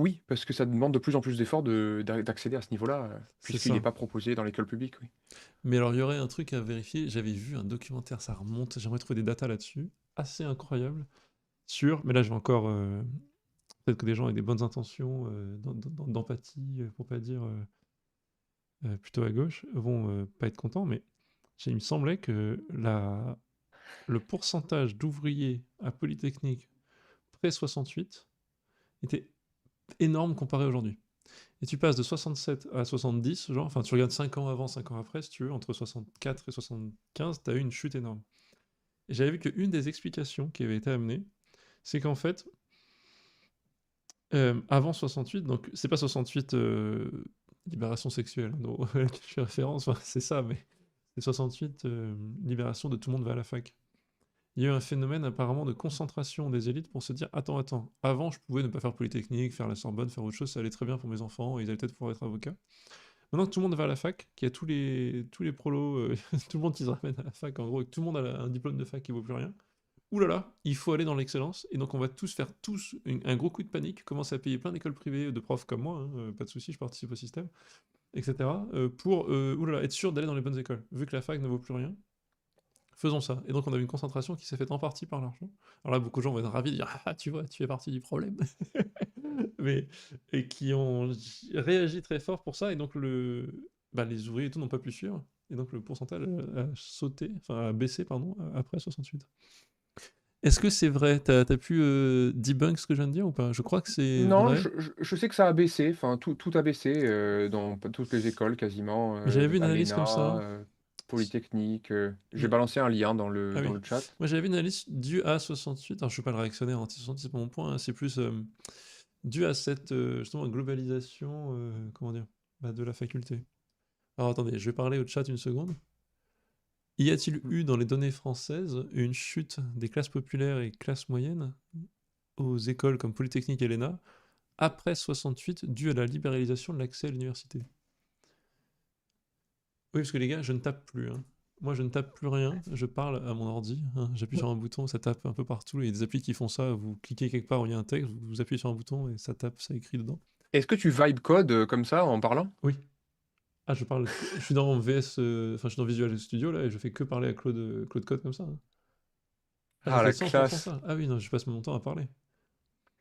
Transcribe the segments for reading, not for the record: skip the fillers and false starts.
Oui, parce que ça demande de plus en plus d'efforts d'accéder à ce niveau-là, C'est puisqu'il n'est ça. pas proposé dans l'école publique, oui. Mais alors, il y aurait un truc à vérifier. J'avais vu un documentaire, ça remonte, j'aimerais trouver des datas là-dessus, assez incroyable, sur, mais là, je vais encore, peut-être que des gens avec des bonnes intentions, d'empathie, pour pas dire plutôt à gauche, vont pas être contents, mais il me semblait que le pourcentage d'ouvriers à Polytechnique près 68 était énorme comparé à aujourd'hui. Et tu passes de 67 à 70, genre, enfin tu regardes 5 ans avant, 5 ans après, si tu veux, entre 64 et 75, tu as eu une chute énorme. Et j'avais vu qu'une des explications qui avait été amenée, c'est qu'en fait, avant 68, donc c'est pas 68 libération sexuelle, hein, dont je fais référence, enfin, c'est ça, mais c'est 68 libération de tout le monde va à la fac. Il y a eu un phénomène apparemment de concentration des élites pour se dire attends, avant je pouvais ne pas faire Polytechnique, faire la Sorbonne, faire autre chose, ça allait très bien pour mes enfants, ils allaient peut-être pouvoir être avocats. Maintenant que tout le monde va à la fac, qu'il y a tous les prolos, tout le monde qui se ramène à la fac, en gros, et que tout le monde a un diplôme de fac qui vaut plus rien, ouh là là, il faut aller dans l'excellence, et donc on va tous faire un gros coup de panique, commencer à payer plein d'écoles privées de profs comme moi, hein, pas de souci, je participe au système, etc., pour ouh là là, être sûr d'aller dans les bonnes écoles. Vu que la fac ne vaut plus rien, faisons ça. Et donc on a eu une concentration qui s'est faite en partie par l'argent. Alors là, beaucoup de gens vont être ravis de dire ah, tu vois, tu fais partie du problème. Mais, et qui ont réagi très fort pour ça, et donc les ouvriers et tout n'ont pas pu suivre. Et donc le pourcentage a sauté, enfin a baissé, pardon, après 68. Est-ce que c'est vrai? T'as pu debunk ce que je viens de dire ou pas? Je crois que c'est Non, vrai. je sais que ça a baissé, enfin tout a baissé, dans toutes les écoles quasiment, Mais j'avais vu une à analyse comme l'ENA, ça. Polytechnique, j'ai Mais, balancé un lien dans ah le oui. chat. Moi j'avais vu une analyse due à 68. Alors je suis pas le réactionnaire anti-68, c'est pas mon point, hein, c'est plus dû à cette justement globalisation, comment dire, de la faculté. Alors attendez, je vais parler au chat une seconde. Y a-t-il Mmh. eu dans les données françaises une chute des classes populaires et classes moyennes aux écoles comme Polytechnique et l'ENA après 68 due à la libéralisation de l'accès à l'université? Oui, parce que les gars, je ne tape plus, hein. Moi, je ne tape plus rien, je parle à mon ordi, hein. J'appuie sur un bouton, ça tape un peu partout. Il y a des applis qui font ça, vous cliquez quelque part où il y a un texte, vous appuyez sur un bouton et ça tape, ça écrit dedans. Est-ce que tu vibe code, comme ça en parlant? Oui. Ah, je suis dans VS, enfin, je suis dans Visual Studio là et je fais que parler à Claude Code comme ça, hein. Ah, je Ah fais la 100% classe! ça. Ah oui, non, je passe mon temps à parler.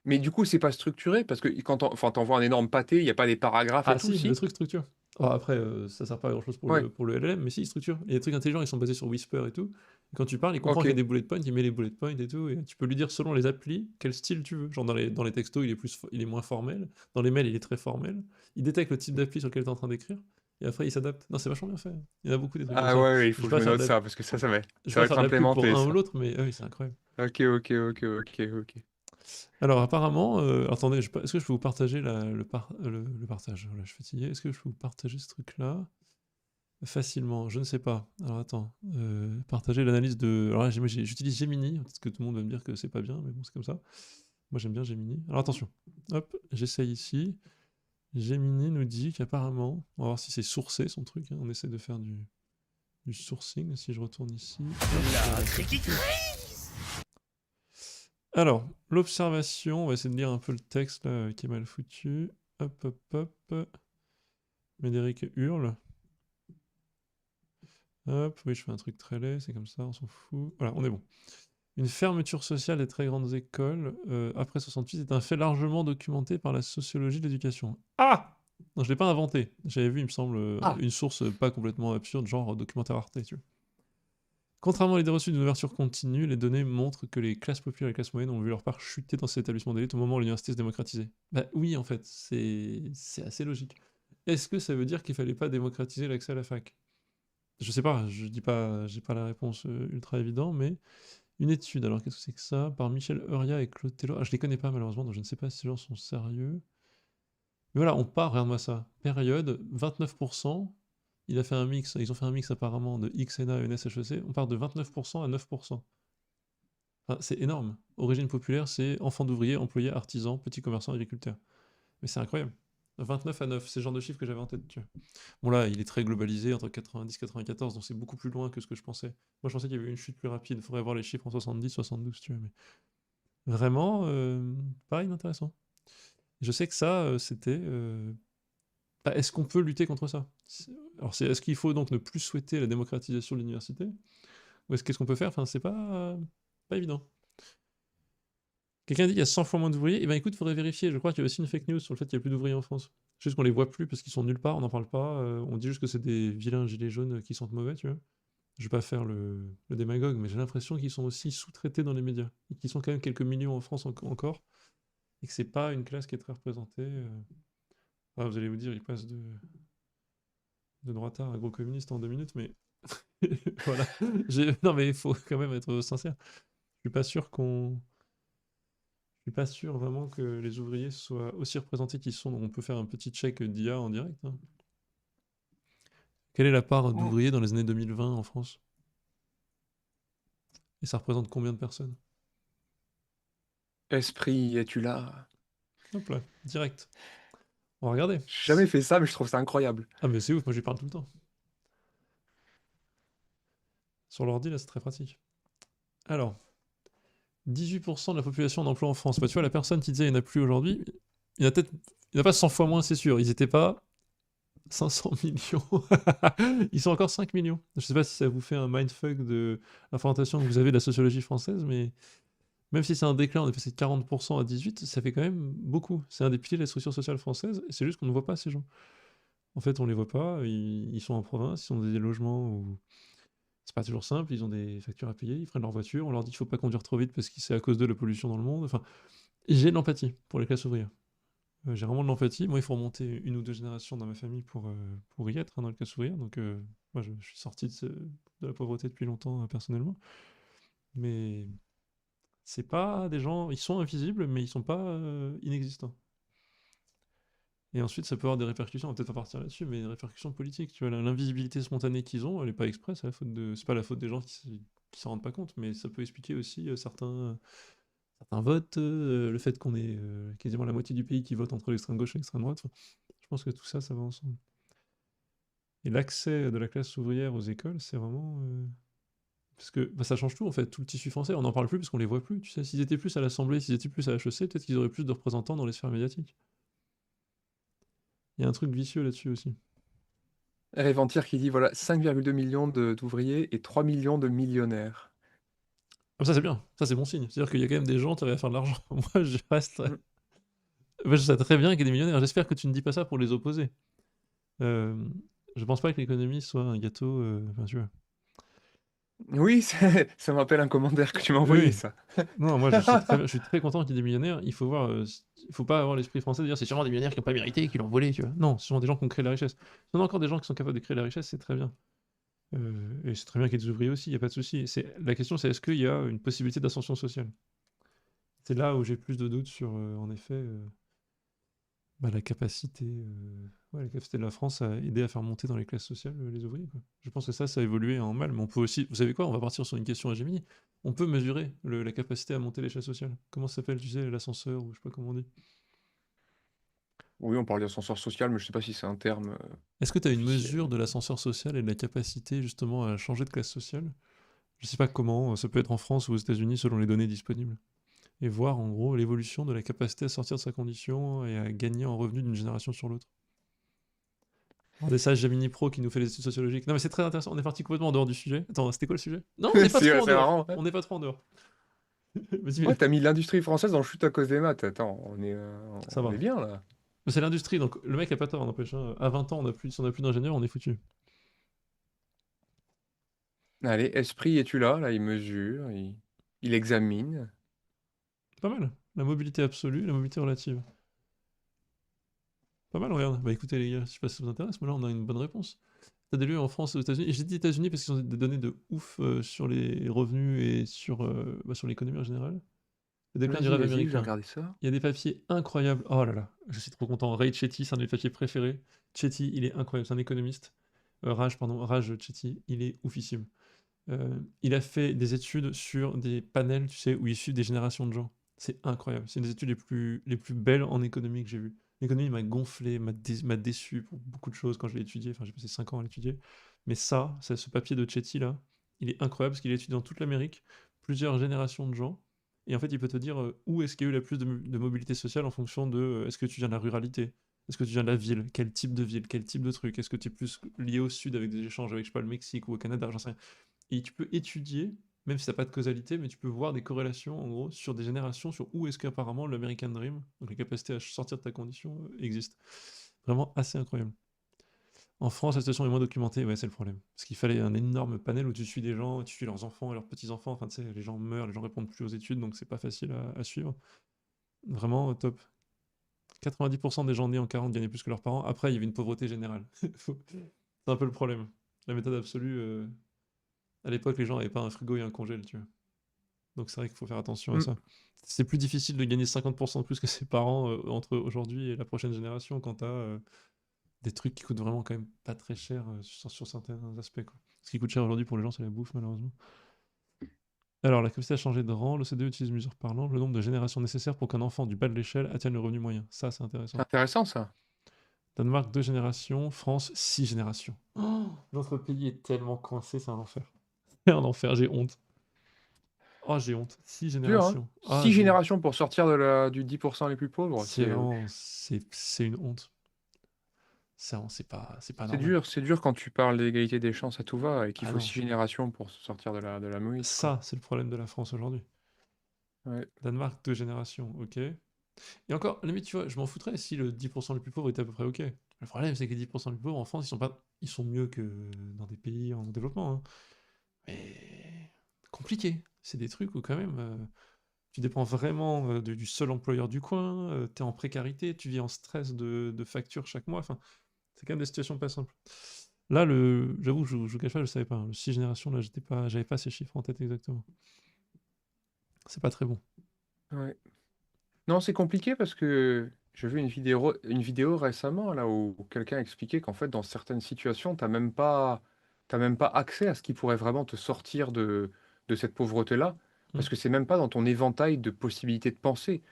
Mais du coup, c'est pas structuré? Parce que quand tu envoies un énorme pâté, il y a pas des paragraphes et Ah tout, si, le si? truc structure. Oh, après, ça sert pas à grand chose pour Ouais, le LLM, mais si, il structure. Il y a des trucs intelligents, ils sont basés sur Whisper et tout. Et quand tu parles, il comprend qu'il y a OK. des bullet points, il met les bullet points et tout, et tu peux lui dire selon les applis quel style tu veux. Genre dans les textos, il est moins formel. Dans les mails, il est très formel. Il détecte le type d'appli sur lequel tu es en train d'écrire, et après, il s'adapte. Non, c'est vachement bien fait, hein. Il y en a beaucoup des trucs comme Ah ça. ouais, ouais, il Je faut vais que je pas me faire note de la, ça parce que ça je vais va pas faire être de la pub pour implémenté un ou ça. l'autre, mais ah oui, c'est incroyable. OK. Alors apparemment, attendez, est-ce que je peux vous partager le partage? Voilà, je suis fatigué. Est-ce que je peux vous partager ce truc-là? Facilement, je ne sais pas. Alors attends, partager l'analyse de. Alors là, j'utilise Gemini, peut-être que tout le monde va me dire que c'est pas bien, mais bon, c'est comme ça. Moi, j'aime bien Gemini. Alors attention, hop, j'essaye ici. Gemini nous dit qu'apparemment, on va voir si c'est sourcé son truc, hein. On essaie de faire du sourcing. Si je retourne ici, hop, La voilà, c'est criqui foutu. Alors, l'observation, on va essayer de lire un peu le texte là, qui est mal foutu. Hop. Médéric hurle. Hop, oui, je fais un truc très laid, c'est comme ça, on s'en fout. Voilà, on est bon. Une fermeture sociale des très grandes écoles après 68 est un fait largement documenté par la sociologie de l'éducation. Ah! Non, je l'ai pas inventé. J'avais vu, il me semble, Ah! une source pas complètement absurde, genre documentaire Arte, tu vois. Contrairement à l'idée reçue d'une ouverture continue, les données montrent que les classes populaires et les classes moyennes ont vu leur part chuter dans ces établissements d'élite au moment où l'université se démocratisait. Bah oui, en fait, c'est assez logique. Est-ce que ça veut dire qu'il fallait pas démocratiser l'accès à la fac? Je sais pas, je dis pas, j'ai pas la réponse ultra évidente, mais une étude, alors qu'est-ce que c'est que ça? Par Michel Euria et Claude Taylor. Ah, je les connais pas malheureusement, donc je ne sais pas si ces gens sont sérieux. Mais voilà, on part, regarde-moi ça. Période, 29%. Ils ont fait un mix apparemment de XNA et NSHEC. On part de 29% à 9%. Enfin, c'est énorme. Origine populaire, c'est enfants d'ouvriers, employés, artisans, petits commerçants, agriculteurs. Mais c'est incroyable. 29 à 9, c'est le genre de chiffre que j'avais en tête, tu vois. Bon là, il est très globalisé entre 90 et 94, donc c'est beaucoup plus loin que ce que je pensais. Moi je pensais qu'il y avait eu une chute plus rapide, il faudrait voir les chiffres en 70, 72, tu vois, mais vraiment, pas inintéressant. Je sais que ça, c'était... bah, est-ce qu'on peut lutter contre ça? Alors, est-ce qu'il faut donc ne plus souhaiter la démocratisation de l'université? Ou qu'est-ce qu'on peut faire? Enfin, c'est pas évident. Quelqu'un dit qu'il y a 100 fois moins d'ouvriers. Eh ben écoute, il faudrait vérifier. Je crois qu'il y a aussi une fake news sur le fait qu'il n'y a plus d'ouvriers en France. Juste qu'on les voit plus parce qu'ils sont nulle part, on n'en parle pas. On dit juste que c'est des vilains gilets jaunes qui sentent mauvais, tu vois. Je vais pas faire le démagogue, mais j'ai l'impression qu'ils sont aussi sous-traités dans les médias. Et qu'ils sont quand même quelques millions en France encore. Et que c'est pas une classe qui est très représentée. Ah, vous allez vous dire, il passe de droitard à gros communiste en 2 minutes, mais voilà. Non, mais il faut quand même être sincère. Je suis pas sûr qu'on. Je suis pas sûr vraiment que les ouvriers soient aussi représentés qu'ils sont. Donc on peut faire un petit check d'IA en direct, hein. Quelle est la part Oh, d'ouvriers dans les années 2020 en France? Et ça représente combien de personnes? Esprit, es-tu là? Hop là, direct. On va regarder. J'ai jamais fait ça, mais je trouve ça incroyable. Ah mais c'est ouf, moi j'y parle tout le temps. Sur l'ordi, là, c'est très pratique. Alors, 18% de la population en emploi en France. Bah, tu vois, la personne qui disait il n'y en a plus aujourd'hui, il y en a peut-être. Il n'y en a pas 100 fois moins, c'est sûr. Ils n'étaient pas 500 millions. Ils sont encore 5 millions. Je sais pas si ça vous fait un mindfuck de l'information que vous avez de la sociologie française, mais même si c'est un déclin, on est passé de 40% à 18%, ça fait quand même beaucoup. C'est un des piliers de la structure sociale française, et c'est juste qu'on ne voit pas ces gens. En fait, on les voit pas, ils sont en province, ils ont des logements où c'est pas toujours simple, ils ont des factures à payer, ils prennent leur voiture, on leur dit qu'il faut pas conduire trop vite parce que c'est à cause de la pollution dans le monde. Enfin, j'ai de l'empathie pour les classes ouvrières. J'ai vraiment de l'empathie. Moi, il faut remonter une ou deux générations dans ma famille pour y être, hein, dans le classe ouvrière. Donc, moi, je suis sorti de la pauvreté depuis longtemps, personnellement. Mais c'est pas des gens. Ils sont invisibles, mais ils sont pas inexistants. Et ensuite, ça peut avoir des répercussions. On va peut-être pas partir là-dessus, mais des répercussions politiques. Tu vois, l'invisibilité spontanée qu'ils ont, elle est pas express. C'est pas la faute des gens qui s'en rendent pas compte, mais ça peut expliquer aussi certains votes, le fait qu'on ait quasiment la moitié du pays qui vote entre l'extrême gauche et l'extrême droite. Enfin, je pense que tout ça, ça va ensemble. Et l'accès de la classe ouvrière aux écoles, c'est vraiment... parce que bah, ça change tout, en fait, tout le tissu français. On n'en parle plus parce qu'on les voit plus, tu sais. S'ils étaient plus à l'Assemblée, s'ils étaient plus à HEC, peut-être qu'ils auraient plus de représentants dans les sphères médiatiques. Il y a un truc vicieux là-dessus aussi. Réventière qui dit, voilà, 5,2 millions d'ouvriers et 3 millions de millionnaires. Ah, ça, c'est bien. Ça, c'est bon signe. C'est-à-dire qu'il y a quand même des gens qui arrivent à faire de l'argent. Moi, je reste... Mm. Moi, je sais très bien qu'il y a des millionnaires. J'espère que tu ne dis pas ça pour les opposer. Euh, je pense pas que l'économie soit un gâteau... Enfin, tu vois. Oui, ça me rappelle un commentaire que tu m'as Oui, envoyé, oui. ça. Non, moi je suis très content qu'il y ait des millionnaires. Il faut voir, il faut pas avoir l'esprit français de dire c'est sûrement des millionnaires qui n'ont pas mérité, qui l'ont volé, tu vois. Non, ce sont des gens qui ont créé la richesse. Si on a encore des gens qui sont capables de créer la richesse, c'est très bien. Et c'est très bien qu'il y ait des ouvriers aussi, il n'y a pas de souci. La question, c'est est-ce qu'il y a une possibilité d'ascension sociale? C'est là où j'ai plus de doutes sur, en effet, bah, la capacité de la France à aider à faire monter dans les classes sociales les ouvriers, quoi. Je pense que ça a évolué en mal, mais on peut aussi, vous savez quoi, on va partir sur une question à Gemini. On peut mesurer la capacité à monter l'échelle sociale. Comment ça s'appelle, tu sais, l'ascenseur, ou je sais pas comment on dit. Oui, on parle d'ascenseur social, mais je sais pas si c'est un terme Est-ce que tu as une officiel. mesure de l'ascenseur social et de la capacité justement à changer de classe sociale? Je sais pas comment, ça peut être en France ou aux États-Unis selon les données disponibles. Et voir en gros l'évolution de la capacité à sortir de sa condition et à gagner en revenu d'une génération sur l'autre. Regardez ça, Gemini Pro qui nous fait les études sociologiques. Non mais c'est très intéressant, on est parti complètement en dehors du sujet. Attends, c'était quoi le sujet? Non, on n'est pas trop en C'est dehors. marrant, hein. On n'est pas trop en dehors. Vas-y, Ouais, mais t'as mis l'industrie française dans le chute à cause des maths. Attends, ça on est va. bien, là. Mais c'est l'industrie, donc le mec a pas tort, n'empêche, hein. À 20 ans, si on a plus d'ingénieurs, on est foutu. Allez, esprit, es-tu là? Là, il mesure, il examine. Pas mal. La mobilité absolue, la mobilité relative. Pas mal, regarde. Bah écoutez les gars, je sais pas si ça vous intéresse, mais là on a une bonne réponse. T'as des lieux en France et aux États-Unis. Et j'ai dit États-Unis parce qu'ils ont des données de ouf sur les revenus et sur l'économie en général. Le déclin du Vas-y, rêve vas-y, je vais américain. regarder ça. Il y a des papiers incroyables. Oh là là, je suis trop content. Ray Chetty, c'est un de mes papiers préférés. Chetty, il est incroyable, c'est un économiste. Raj Chetty, il est oufissime. Il a fait des études sur des panels, tu sais, où il suit des générations de gens. C'est incroyable. C'est une des études les plus belles en économie que j'ai vues. L'économie m'a gonflé, m'a déçu pour beaucoup de choses quand je l'ai étudié. Enfin, j'ai passé 5 ans à l'étudier. Mais ce papier de Chetty là, il est incroyable parce qu'il a étudié dans toute l'Amérique, plusieurs générations de gens. Et en fait, il peut te dire où est-ce qu'il y a eu la plus de mobilité sociale en fonction de est-ce que tu viens de la ruralité, est-ce que tu viens de la ville, quel type de ville, quel type de truc, est-ce que tu es plus lié au sud avec des échanges avec, je sais pas, le Mexique ou au Canada, j'en sais rien. Et tu peux étudier, même si t'as pas de causalité, mais tu peux voir des corrélations, en gros, sur des générations, sur où est-ce qu'apparemment l'American Dream, donc la capacité à sortir de ta condition, existe. Vraiment assez incroyable. En France, la situation est moins documentée, ouais, c'est le problème. Parce qu'il fallait un énorme panel où tu suis des gens, tu suis leurs enfants et leurs petits-enfants, enfin, tu sais, les gens meurent, les gens répondent plus aux études, donc c'est pas facile à suivre. Vraiment top. 90% des gens nés en 40 gagnaient plus que leurs parents. Après, il y avait une pauvreté générale. C'est un peu le problème. La méthode absolue, à l'époque, les gens n'avaient pas un frigo et un congèle, tu vois. Donc c'est vrai qu'il faut faire attention à Mm. ça. C'est plus difficile de gagner 50% de plus que ses parents entre aujourd'hui et la prochaine génération quand t'as des trucs qui coûtent vraiment quand même pas très cher sur certains aspects, quoi. Ce qui coûte cher aujourd'hui pour les gens, c'est la bouffe, malheureusement. Alors, la capacité à changer de rang, l'OCDE utilise une mesure parlante, le nombre de générations nécessaires pour qu'un enfant du bas de l'échelle atteigne le revenu moyen. Ça, c'est C'est intéressant. intéressant ça. Danemark, 2 générations. France, 6 générations. Oh, notre pays est tellement coincé, c'est un enfer. C'est un enfer, j'ai honte. Oh, j'ai honte. 6 Dur, hein? générations. Ah, 6 générations pour sortir du 10% les plus pauvres. c'est vraiment... C'est une honte. C'est pas normal. C'est dur quand tu parles d'égalité des chances à tout va et qu'il Ah faut non. 6 générations pour sortir de la mouise, quoi. Ça, c'est le problème de la France aujourd'hui. Ouais. Danemark, 2 générations, ok. Et encore, limite, tu vois, je m'en foutrais si le 10% le plus pauvre était à peu près ok. Le problème, c'est que les 10% les plus pauvres en France, ils sont mieux que dans des pays en développement, hein. Mais compliqué. C'est des trucs où quand même, tu dépends vraiment du seul employeur du coin, tu es en précarité, tu vis en stress de factures chaque mois. Enfin, c'est quand même des situations pas simples. Là, j'avoue, je vous cache pas, je savais pas, hein. Le 6 générations, là, j'avais pas ces chiffres en tête exactement. C'est pas très bon. Ouais. Non, c'est compliqué parce que j'ai vu une vidéo récemment là où quelqu'un expliquait qu'en fait, dans certaines situations, t'as même pas accès à ce qui pourrait vraiment te sortir de cette pauvreté-là, Hmm. parce que c'est même pas dans ton éventail de possibilités de penser.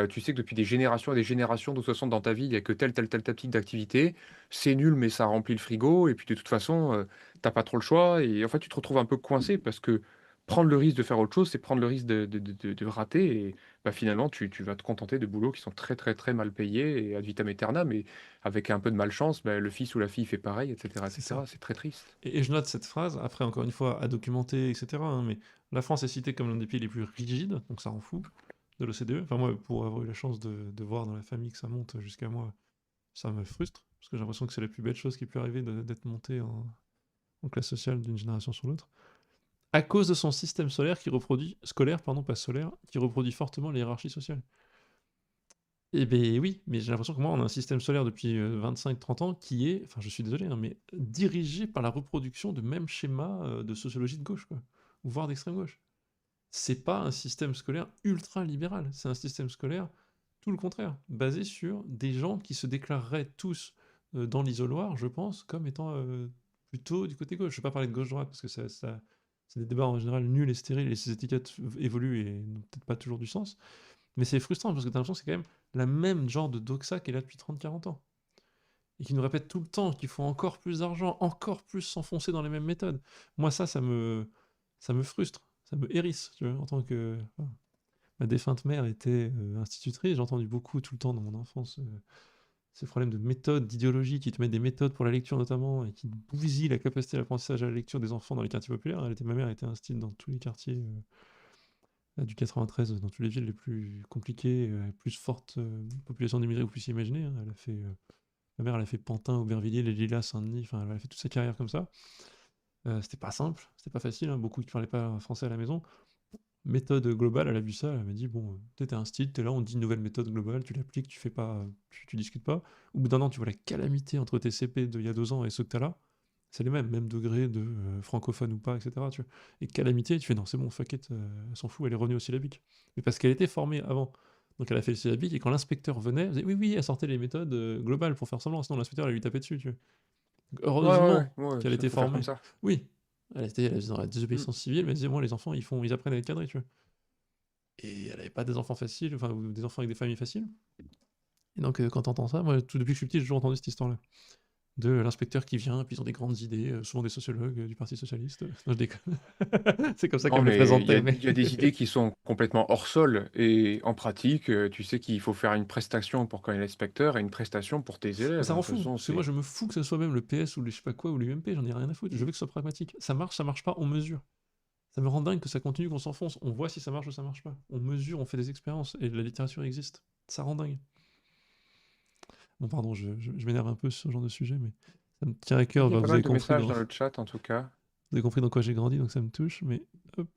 Tu sais que depuis des générations et des générations, de toute façon, dans ta vie, il y a que tel type d'activité. C'est nul, mais ça remplit le frigo. Et puis de toute façon, t'as pas trop le choix. Et en fait, tu te retrouves un peu coincé parce que prendre le risque de faire autre chose, c'est prendre le risque de rater. Bah, finalement, tu vas te contenter de boulots qui sont très, très, très mal payés et ad vitam aeternam. Et avec un peu de malchance, bah, le fils ou la fille fait pareil, et cetera, et C'est ça. cetera. C'est très triste. Et je note cette phrase, après encore une fois à documenter, etc., hein, mais la France est citée comme l'un des pays les plus rigides, donc ça rend fou, de l'OCDE. Enfin moi, pour avoir eu la chance de voir dans la famille que ça monte jusqu'à moi, ça me frustre, parce que j'ai l'impression que c'est la plus belle chose qui peut arriver d'être monté en classe sociale d'une génération sur l'autre. À cause de son système scolaire, pardon, pas solaire, qui reproduit fortement les hiérarchies sociales. Eh ben oui, mais j'ai l'impression que moi, on a un système solaire depuis 25-30 ans qui est, enfin je suis désolé, hein, mais dirigé par la reproduction de mêmes schémas de sociologie de gauche, quoi, ou voire d'extrême gauche. C'est pas un système scolaire ultra libéral, c'est un système scolaire tout le contraire, basé sur des gens qui se déclareraient tous dans l'isoloir, je pense, comme étant plutôt du côté gauche. Je vais pas parler de gauche-droite parce que c'est des débats en général nuls et stériles et ces étiquettes évoluent et n'ont peut-être pas toujours du sens. Mais c'est frustrant parce que t'as l'impression que c'est quand même la même genre de doxa qui est là depuis 30-40 ans. Et qui nous répète tout le temps qu'il faut encore plus d'argent, encore plus s'enfoncer dans les mêmes méthodes. Moi, ça me frustre, ça me hérisse, tu vois, en tant que... Voilà. Ma défunte mère était institutrice, j'ai entendu beaucoup tout le temps dans mon enfance ces problèmes de méthodes, d'idéologie qui te mettent des méthodes pour la lecture notamment et qui bousillent la capacité d'apprentissage à la lecture des enfants dans les quartiers populaires. Ma mère était institut dans tous les quartiers du 93, dans toutes les villes les plus compliquées, plus forte population d'immigrés que vous puissiez imaginer, hein. Ma mère, elle a fait Pantin, Aubervilliers, les Lilas, Saint-Denis, enfin, elle a fait toute sa carrière comme ça. C'était pas simple, c'était pas facile, hein, beaucoup qui parlaient pas français à la maison. Méthode globale, elle a vu ça, elle m'a dit, bon, t'es un style, t'es là, on dit une nouvelle méthode globale, tu l'appliques, tu fais pas, tu discutes pas. Au bout d'un an, tu vois la calamité entre tes CP d'il y a 2 ans et ceux que t'as là. C'est les mêmes, même degré de francophone ou pas, etc. Tu vois. Et calamité, tu fais non, c'est bon, fuck it, elle s'en fout, elle est revenue au syllabique. Mais parce qu'elle était formée avant. Donc elle a fait le syllabique et quand l'inspecteur venait, elle disait oui, oui, elle sortait les méthodes globales pour faire semblant, sinon l'inspecteur allait lui taper dessus. Tu vois. Donc, Ouais, ouais, heureusement ouais, ouais, qu'elle ça était faut faire comme formée. ça. Oui, elle était dans la Mm. désobéissance civile, mais elle disait moi, les enfants, ils apprennent à être cadrés. Tu vois. Et elle n'avait pas des enfants faciles, enfin, ou des enfants avec des familles faciles. Et donc quand t'entends ça, moi, tout depuis que je suis petit, j'ai toujours entendu cette histoire-là. de l'inspecteur qui vient, puis ils ont des grandes idées, souvent des sociologues du Parti socialiste. Non, je déconne. C'est comme ça qu'on Non, me les mais il y a présentait, mais il y a des idées qui sont complètement hors sol et en pratique, tu sais qu'il faut faire une prestation pour quand il y a l'inspecteur et une prestation pour tes mais élèves, ça hein. rend De toute fou, façon, parce que moi c'est je me fous que ce soit même le PS ou le je sais pas quoi ou l'UMP, j'en ai rien à foutre, je veux que ce soit pragmatique. Ça marche pas, on mesure. Ça me rend dingue que ça continue, qu'on s'enfonce. On voit si ça marche ou ça marche pas. On mesure, on fait des expériences, et la littérature existe. Ça rend dingue. Bon, pardon, je m'énerve un peu sur ce genre de sujet, mais ça me tient à cœur. il y a Bah, pas vous mal avez de compris messages dans, dans le chat en tout cas. vous avez compris dans quoi j'ai grandi, donc ça me touche. Mais hop.